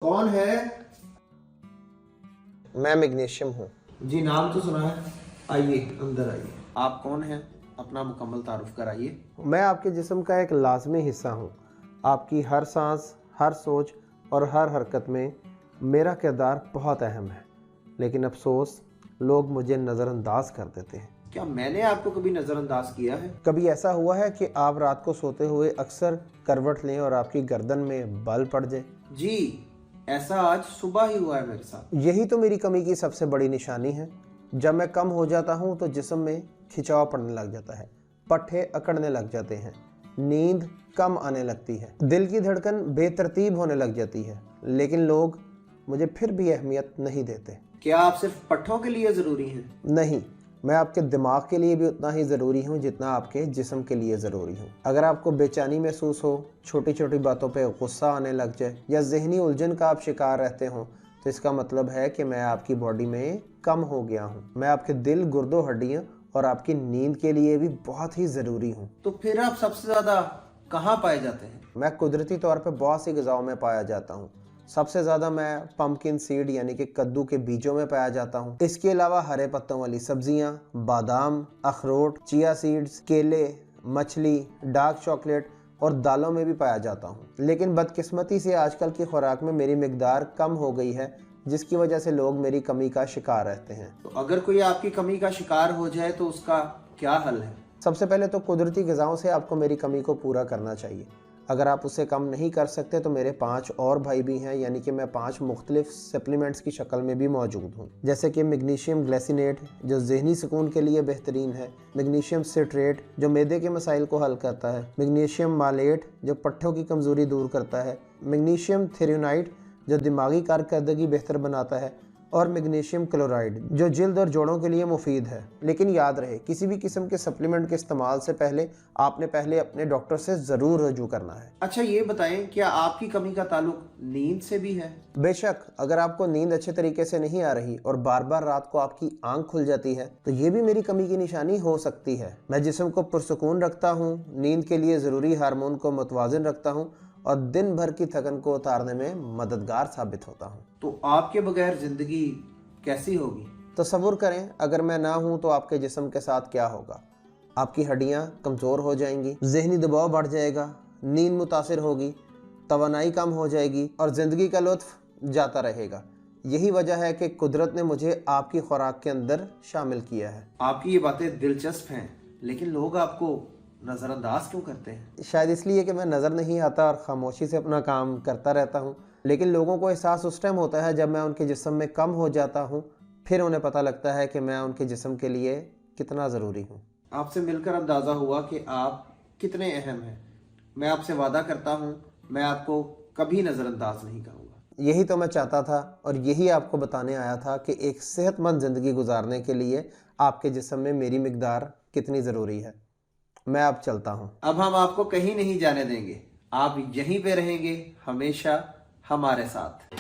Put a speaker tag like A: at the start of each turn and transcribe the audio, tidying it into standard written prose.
A: کون ہے؟
B: میں میگنیشیم ہوں۔
A: جی نام تو سنا ہے، آئیے اندر آئیے۔ آپ کون ہیں؟ اپنا مکمل تعارف کرائیے۔
B: میں آپ کے جسم کا ایک لازمی حصہ ہوں۔ آپ کی ہر سانس، ہر سوچ اور ہر حرکت میں میرا کردار بہت اہم ہے، لیکن افسوس لوگ مجھے نظر انداز کر دیتے ہیں۔
A: کیا میں نے آپ کو کبھی نظر انداز کیا ہے؟
B: کبھی ایسا ہوا ہے کہ آپ رات کو سوتے ہوئے اکثر کروٹ لیں اور آپ کی گردن میں بال پڑ جائے؟
A: جی ایسا آج صبح ہی ہوا ہے میرے ساتھ۔
B: یہی تو میری کمی کی سب سے بڑی نشانی ہے۔ جب میں کم ہو جاتا ہوں تو جسم میں کھچاؤ پڑنے لگ جاتا ہے، پٹھے اکڑنے لگ جاتے ہیں، نیند کم آنے لگتی ہے، دل کی دھڑکن بے ترتیب ہونے لگ جاتی ہے، لیکن لوگ مجھے پھر بھی اہمیت نہیں دیتے۔
A: کیا آپ صرف پٹھوں کے لیے ضروری ہیں؟
B: نہیں، میں آپ کے دماغ کے لیے بھی اتنا ہی ضروری ہوں جتنا آپ کے جسم کے لیے ضروری ہوں۔ اگر آپ کو بے چینی محسوس ہو، چھوٹی چھوٹی باتوں پہ غصہ آنے لگ جائے یا ذہنی الجھن کا آپ شکار رہتے ہوں، تو اس کا مطلب ہے کہ میں آپ کی باڈی میں کم ہو گیا ہوں۔ میں آپ کے دل، گردوں، ہڈیاں اور آپ کی نیند کے لیے بھی بہت ہی ضروری ہوں۔
A: تو پھر آپ سب سے زیادہ کہاں پائے جاتے ہیں؟
B: میں قدرتی طور پہ بہت سی غذاؤں میں پایا جاتا ہوں۔ سب سے زیادہ میں پمپکن سیڈ یعنی کہ کدو کے بیجوں میں پایا جاتا ہوں۔ اس کے علاوہ ہرے پتوں والی سبزیاں، بادام، اخروٹ، چیا سیڈز، کیلے، مچھلی، ڈارک چاکلیٹ اور دالوں میں بھی پایا جاتا ہوں۔ لیکن بدقسمتی سے آج کل کی خوراک میں میری مقدار کم ہو گئی ہے، جس کی وجہ سے لوگ میری کمی کا شکار رہتے ہیں۔
A: تو اگر کوئی آپ کی کمی کا شکار ہو جائے تو اس کا کیا حل ہے؟
B: سب سے پہلے تو قدرتی غذاؤں سے آپ کو میری کمی کو پورا کرنا چاہیے۔ اگر آپ اسے کم نہیں کر سکتے تو میرے 5 اور بھائی بھی ہیں، یعنی کہ میں 5 مختلف سپلیمنٹس کی شکل میں بھی موجود ہوں، جیسے کہ میگنیشیم گلیسینیٹ جو ذہنی سکون کے لیے بہترین ہے، میگنیشیم سٹریٹ جو معدے کے مسائل کو حل کرتا ہے، میگنیشیم مالیٹ جو پٹھوں کی کمزوری دور کرتا ہے، میگنیشیم تھریونائٹ جو دماغی کارکردگی بہتر بناتا ہے، اور میگنیشیم کلورائڈ جو جلد اور جوڑوں کے لیے مفید ہے۔ لیکن یاد رہے، کسی بھی قسم کے سپلیمنٹ کے استعمال سے پہلے آپ نے اپنے ڈاکٹر سے ضرور رجوع کرنا ہے۔
A: اچھا یہ بتائیں، کیا آپ کی کمی کا تعلق نیند سے بھی ہے؟
B: بے شک، اگر آپ کو نیند اچھے طریقے سے نہیں آ رہی اور بار بار رات کو آپ کی آنکھ کھل جاتی ہے تو یہ بھی میری کمی کی نشانی ہو سکتی ہے۔ میں جسم کو پرسکون رکھتا ہوں، نیند کے لیے ضروری ہارمون کو متوازن رکھتا ہوں اور دن بھر کی تھکن کو اتارنے میں مددگار ثابت ہوتا ہوں۔
A: تو آپ کے بغیر زندگی کیسی ہوگی؟
B: تصور کریں اگر میں نہ ہوں تو آپ کے جسم کے ساتھ کیا ہوگا۔ آپ کی ہڈیاں کمزور ہو جائیں گی، ذہنی دباؤ بڑھ جائے گا، نیند متاثر ہوگی، توانائی کم ہو جائے گی اور زندگی کا لطف جاتا رہے گا۔ یہی وجہ ہے کہ قدرت نے مجھے آپ کی خوراک کے اندر شامل کیا ہے۔
A: آپ کی یہ باتیں دلچسپ ہیں، لیکن لوگ آپ کو نظر انداز کیوں کرتے ہیں؟
B: شاید اس لیے کہ میں نظر نہیں آتا اور خاموشی سے اپنا کام کرتا رہتا ہوں، لیکن لوگوں کو احساس اس ٹائم ہوتا ہے جب میں ان کے جسم میں کم ہو جاتا ہوں، پھر انہیں پتہ لگتا ہے کہ میں ان کے جسم کے لیے کتنا ضروری ہوں۔
A: آپ سے مل کر اندازہ ہوا کہ آپ کتنے اہم ہیں۔ میں آپ سے وعدہ کرتا ہوں میں آپ کو کبھی نظر انداز نہیں کروں گا۔
B: یہی تو میں چاہتا تھا اور یہی آپ کو بتانے آیا تھا کہ ایک صحت مند زندگی گزارنے کے لیے آپ کے جسم میں میری مقدار کتنی ضروری ہے۔ میں اب چلتا ہوں۔
A: اب ہم آپ کو کہیں نہیں جانے دیں گے، آپ یہیں پہ رہیں گے، ہمیشہ ہمارے ساتھ۔